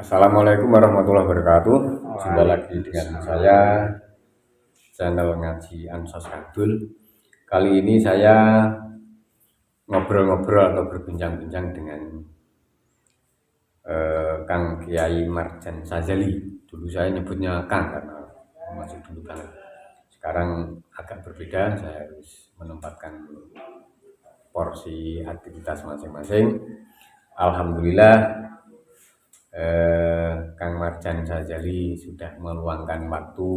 Assalamualaikum warahmatullahi wabarakatuh. Jumpa lagi dengan saya, channel Ngaji Ansos Kadul. Kali ini saya ngobrol-ngobrol atau berbincang-bincang dengan Kang Kiai Marjan Sazali. Dulu saya nyebutnya Kang karena masih dulu banget. Sekarang agak berbeda, saya harus menempatkan porsi aktivitas masing-masing. Alhamdulillah Kang Marjan Sazali sudah meluangkan waktu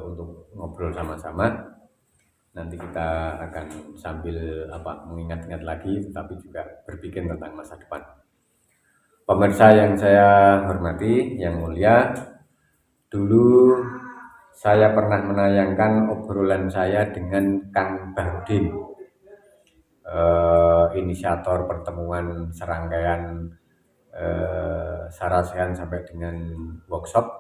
untuk ngobrol sama-sama. Nanti kita akan sambil mengingat-ingat lagi, tetapi juga berpikir tentang masa depan. Pemirsa yang saya hormati, yang mulia, dulu saya pernah menayangkan obrolan saya dengan Kang Bahrudin, inisiator pertemuan serangkaian Sarasehan sampai dengan workshop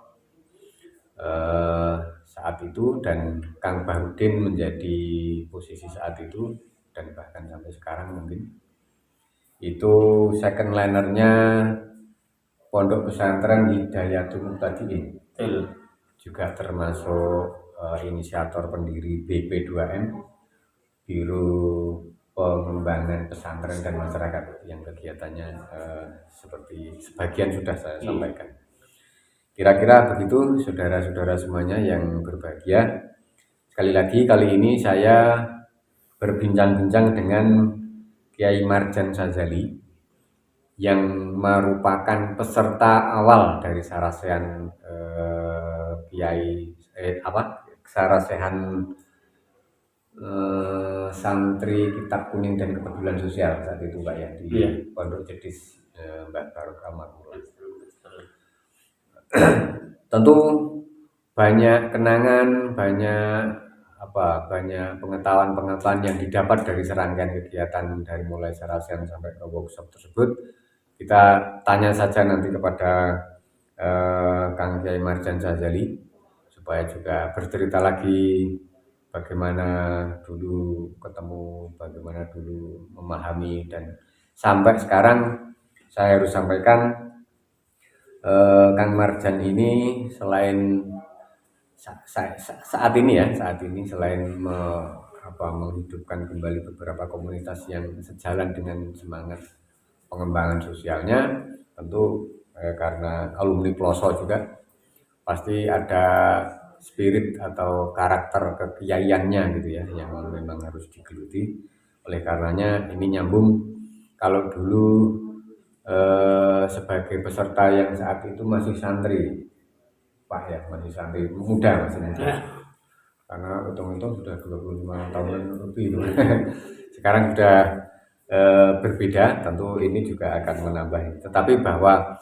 saat itu, dan Kang Bahrudin menjadi posisi saat itu dan bahkan sampai sekarang mungkin itu second linernya Pondok Pesantren Hidayatul Muhtadin, juga termasuk inisiator pendiri BP2M, Biro Pengembangan Pesantren dan Masyarakat, yang kegiatannya seperti sebagian sudah saya sampaikan. Kira-kira begitu saudara-saudara semuanya yang berbahagia. Sekali lagi, kali ini saya berbincang-bincang dengan Kiai Marjan Sazali yang merupakan peserta awal dari Sarasehan Sarasehan santri Kitab Kuning dan Kepedulian Sosial saat itu Pak ya, di Pondok Jedis Mbak Barokah Makmur. Tentu banyak kenangan, banyak pengetahuan yang didapat dari serangkaian kegiatan dari mulai Sarasehan sampai ke workshop tersebut. Kita tanya saja nanti kepada Kang Kiai Marjan Sazali supaya juga bercerita lagi bagaimana dulu ketemu, bagaimana dulu memahami, dan sampai sekarang saya harus sampaikan Kang Marjan ini selain saat ini selain menghidupkan kembali beberapa komunitas yang sejalan dengan semangat pengembangan sosialnya, tentu karena alumni Ploso juga pasti ada spirit atau karakter kekiaiannya gitu ya, yang memang harus digeluti. Oleh karenanya ini nyambung. Kalau dulu sebagai peserta yang saat itu masih santri Pak ya, masih santri muda, karena hitung-hitung sudah 25 tahun lebih. Sekarang sudah berbeda, tentu ini juga akan menambah, tetapi bahwa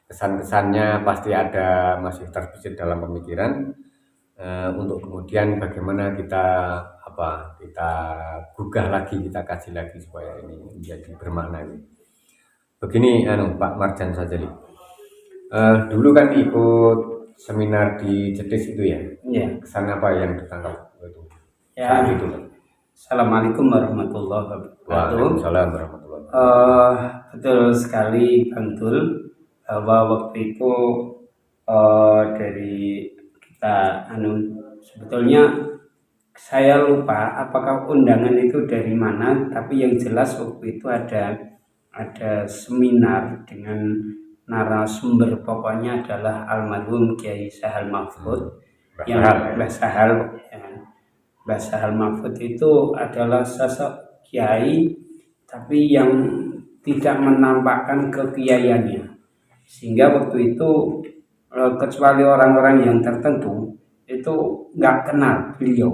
kesan-kesannya pasti ada, masih terbesit dalam pemikiran, untuk kemudian bagaimana kita gugah lagi, kita kaji lagi supaya ini menjadi bermakna. Begini Pak Marjan Sazali, dulu kan ikut seminar di Jedis itu ya? Iya. Kesan apa yang ditangkap itu? Ya. Saat itu. Assalamualaikum warahmatullahi wabarakatuh. Waalaikumsalam warahmatullahi wabarakatuh. Betul sekali Bang Dul, bahwa waktu itu dari kita sebetulnya saya lupa apakah undangan itu dari mana, tapi yang jelas waktu itu ada seminar dengan narasumber, pokoknya adalah almarhum Kiai Sahal Mahfud. Mbah Sahal Mahfud itu adalah sosok kiai tapi yang tidak menampakkan kekiaiannya, sehingga waktu itu kecuali orang-orang yang tertentu itu nggak kenal beliau.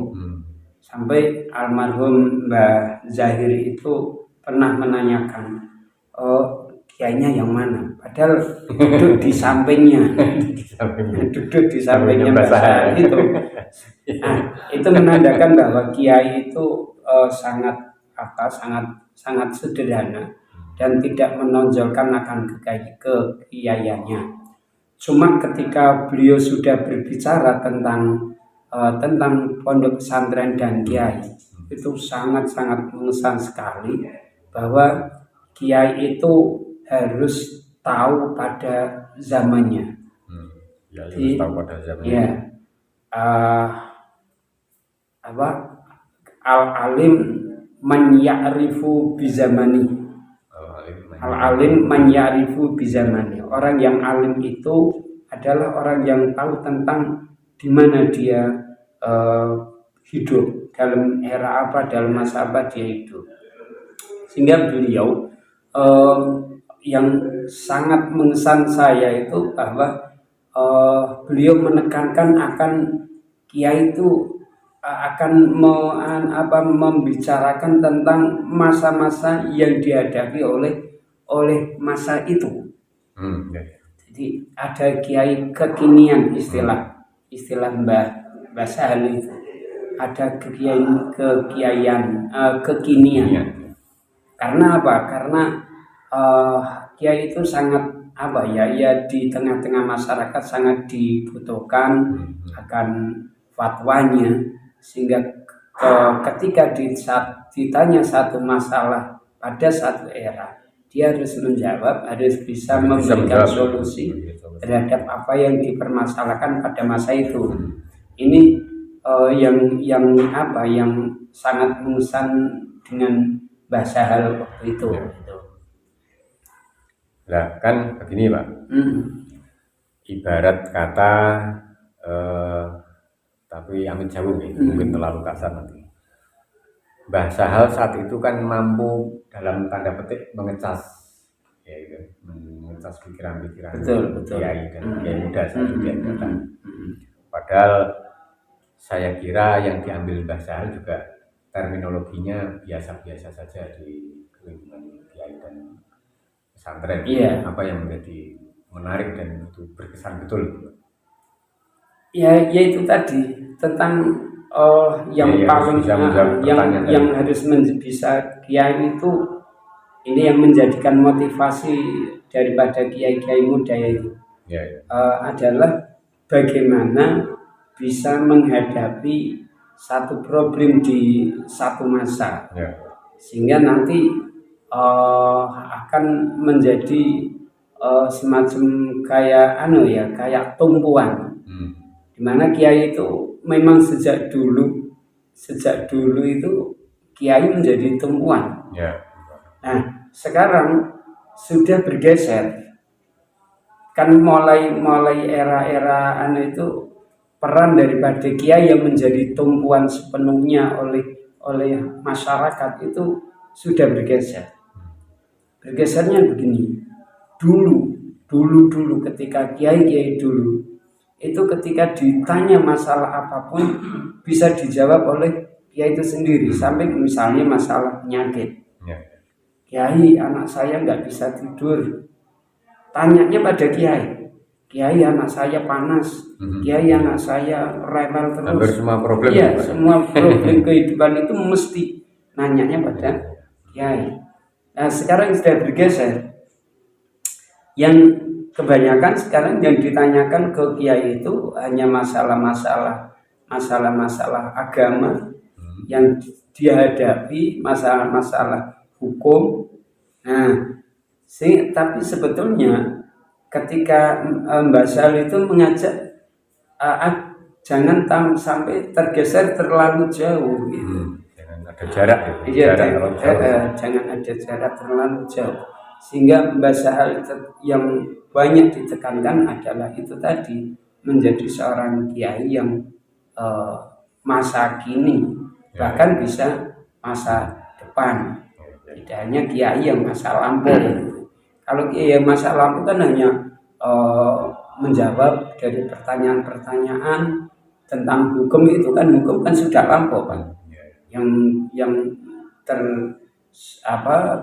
Sampai almarhum Mbah Zahir itu pernah menanyakan, kiainya yang mana? Padahal duduk di sampingnya, Mbak Sahal itu. Nah, itu menandakan bahwa kiai itu sangat sederhana dan tidak menonjolkan akan kekiaiannya. Cuma ketika beliau sudah berbicara tentang pondok pesantren dan kiai, itu sangat mengesan sekali bahwa kiai itu harus tahu pada zamannya. Ya, harus tahu pada zamannya. Ya, apa al-alim man ya'rifu bizamani. Al-alim man ya'rifu bizamani. Orang yang alim itu adalah orang yang tahu tentang di mana dia hidup, dalam era apa, dalam masa apa dia hidup. Sehingga beliau yang sangat mengesan saya itu bahwa beliau menekankan akan kiai itu akan membicarakan tentang masa-masa yang dihadapi oleh masa itu. Jadi ada kiai kekinian, istilah Mbah Sahal itu. Ada kekiaian kekinian. Karena apa? Karena kiai itu sangat ya di tengah-tengah masyarakat sangat dibutuhkan akan fatwanya, sehingga ketika ditanya satu masalah pada satu era, dia harus menjawab, harus bisa memberikan solusi terhadap apa yang dipermasalahkan pada masa itu. Ini yang sangat mengesan dengan Mbah Sahal waktu itu. Nah, kan begini Pak, ibarat kata tapi amit jauh mungkin terlalu kasar nanti. Mbah Sahal saat itu kan mampu dalam tanda petik mengecas pikiran-pikiran kiai dan kiai muda saat itu yang datang. Padahal saya kira yang diambil Mbah Sahal juga terminologinya biasa-biasa saja di lingkungan kiai dan pesantren. Apa yang menjadi menarik dan itu berkesan betul? Ya itu tadi tentang yang paling yang harus bisa kiai itu, ini yang menjadikan motivasi daripada kiai-kiai muda itu adalah bagaimana bisa menghadapi satu problem di satu masa, sehingga nanti akan menjadi semacam kayak tumpuan, dimana kiai itu memang sejak dulu itu kiai menjadi tumpuan. Nah sekarang sudah bergeser, kan mulai era itu peran daripada kiai yang menjadi tumpuan sepenuhnya oleh masyarakat itu sudah bergeser. Bergesernya begini, dulu ketika kiai dulu itu ketika ditanya masalah apapun bisa dijawab oleh kiai itu sendiri, sampai misalnya masalah penyakit. Kiai, anak saya nggak bisa tidur, tanyanya pada kiai. Kiai, anak saya panas. Kiai, anak saya rewel terus. Hampir semua problem. Semua problem kehidupan itu mesti nanyanya pada kiai. Nah sekarang sudah bergeser, yang kebanyakan sekarang yang ditanyakan ke kiai itu hanya masalah-masalah agama yang dihadapi, masalah-masalah hukum. Nah, tapi sebetulnya ketika Mbah Sahal itu mengajak jangan sampai tergeser terlalu jauh gitu. Ada jarak jangan ada jarak terlalu jauh, sehingga Mbah Sahal yang banyak ditekankan adalah itu tadi, menjadi seorang kiai yang masa kini bahkan bisa masa depan, tidak hanya kiai yang masa lampau. Kalau kiai yang masa lampau kan hanya menjawab dari pertanyaan-pertanyaan tentang hukum, itu kan hukum kan sudah lampau kan. Yang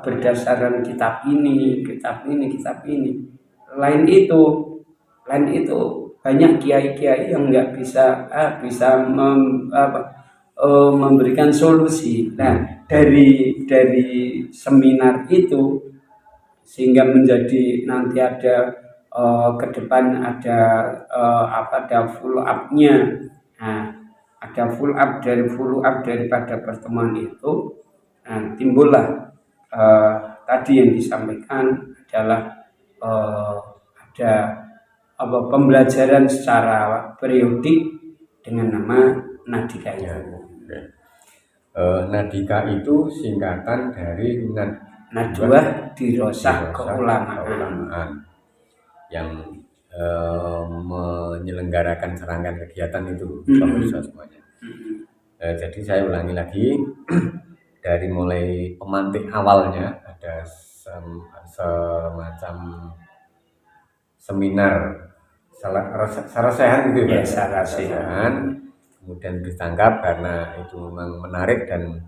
berdasarkan kitab ini. Lain itu banyak kiai-kiai yang nggak bisa memberikan solusi. Nah dari seminar itu sehingga menjadi nanti ada ke depan ada follow up-nya. Nah, ada follow up daripada pertemuan itu. Nah, timbullah tadi yang disampaikan adalah eh, ada apa pembelajaran secara periodik dengan nama Nadika itu. Ya, oke. Nadika itu singkatan dari Najwa Dirosah dirosah keulamaan. keulamaan yang menyelenggarakan serangkaian kegiatan itu, pemirsa semuanya. Jadi saya ulangi lagi, dari mulai pemantik awalnya ada semacam seminar sarasehan gitu Ya, ya, sarasehan. kemudian ditangkap karena itu memang menarik dan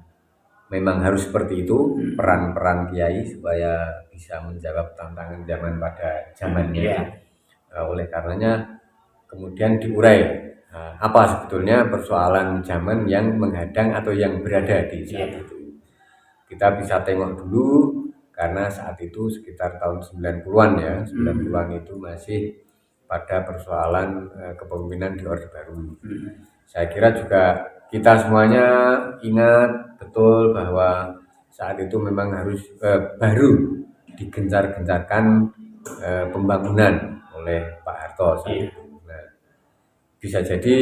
memang harus seperti itu peran-peran kiai supaya bisa menjawab tantangan zaman pada zamannya. Ya. Oleh karenanya kemudian diurai apa sebetulnya persoalan zaman yang menghadang atau yang berada di saat Ya. itu. Kita bisa tengok dulu karena saat itu sekitar tahun 90-an ya, 90-an itu masih pada persoalan kepemimpinan di Orde Baru. Saya kira juga kita semuanya ingat betul bahwa saat itu memang harus baru digencar-gencarkan pembangunan oleh Pak Harto saat itu. Nah, bisa jadi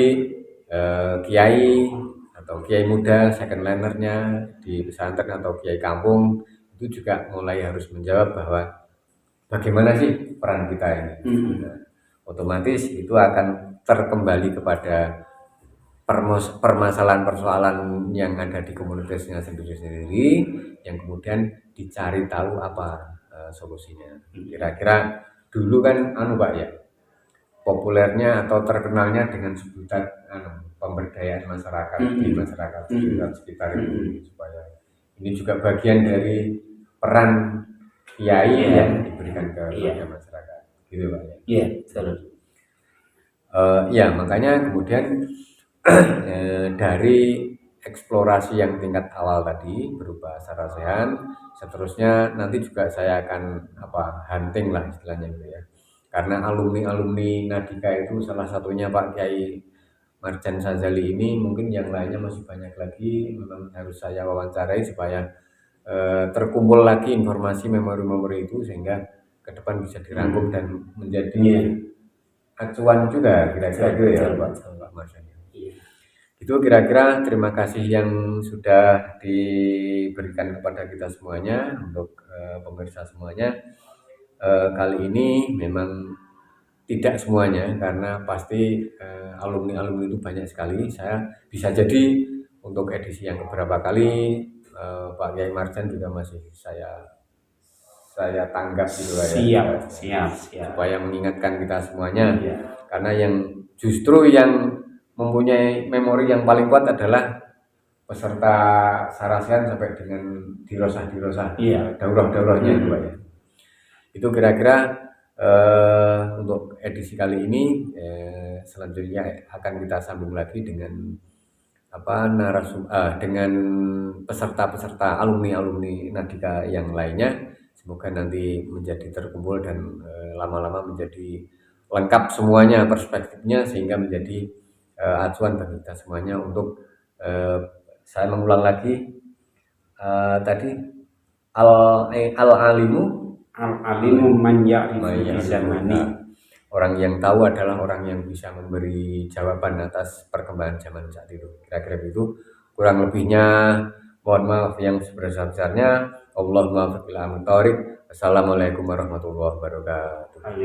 kiai atau kiai muda second linernya di pesantren atau kiai kampung itu juga mulai harus menjawab bahwa bagaimana sih peran kita ini. Nah, otomatis itu akan terkembali kepada permasalahan-persoalan yang ada di komunitasnya sendiri-sendiri yang kemudian dicari tahu apa solusinya. Kira-kira dulu kan Pak ya, populernya atau terkenalnya dengan sebutan pemberdayaan masyarakat di masyarakat sekitar itu, supaya ini juga bagian dari peran kiai yang diberikan kepada masyarakat, gitu Pak ya. Iya, betul. Ya, makanya kemudian dari eksplorasi yang tingkat awal tadi berupa sarasehan, seterusnya nanti juga saya akan hunting lah istilahnya gitu ya. Karena alumni Nadika itu salah satunya Pak Kiai Marjan Sazali ini, mungkin yang lainnya masih banyak lagi, memang harus saya wawancarai supaya terkumpul lagi informasi memori-memori itu sehingga ke depan bisa dirangkum dan menjadi acuan juga kira-kira gitu ya Pak Marjan. Itu kira-kira terima kasih yang sudah diberikan kepada kita semuanya untuk pemirsa semuanya. Kali ini memang tidak semuanya karena pasti alumni-alumni itu banyak sekali. Saya bisa jadi untuk edisi yang keberapa kali Pak Kiai Marjan juga masih saya tanggap gitu ya. Siap. Supaya mengingatkan kita semuanya. Karena yang justru yang mempunyai memori yang paling kuat adalah peserta sarasehan sampai dengan dirosah daurah-daurahnya itu Pak ya. Itu kira-kira untuk edisi kali ini. Selanjutnya akan kita sambung lagi dengan dengan peserta-peserta alumni Nadika yang lainnya. Semoga nanti menjadi terkumpul dan lama-lama menjadi lengkap semuanya perspektifnya sehingga menjadi acuan bagi kita semuanya untuk saya mengulang lagi tadi al-alimu man ya'rifu zamani. Orang yang tahu adalah orang yang bisa memberi jawaban atas perkembangan zaman saat itu. Kira-kira begitu. Kurang lebihnya mohon maaf yang sebesar-besarnya. Allahumma faqil amin taurik. Assalamualaikum warahmatullahi wabarakatuh.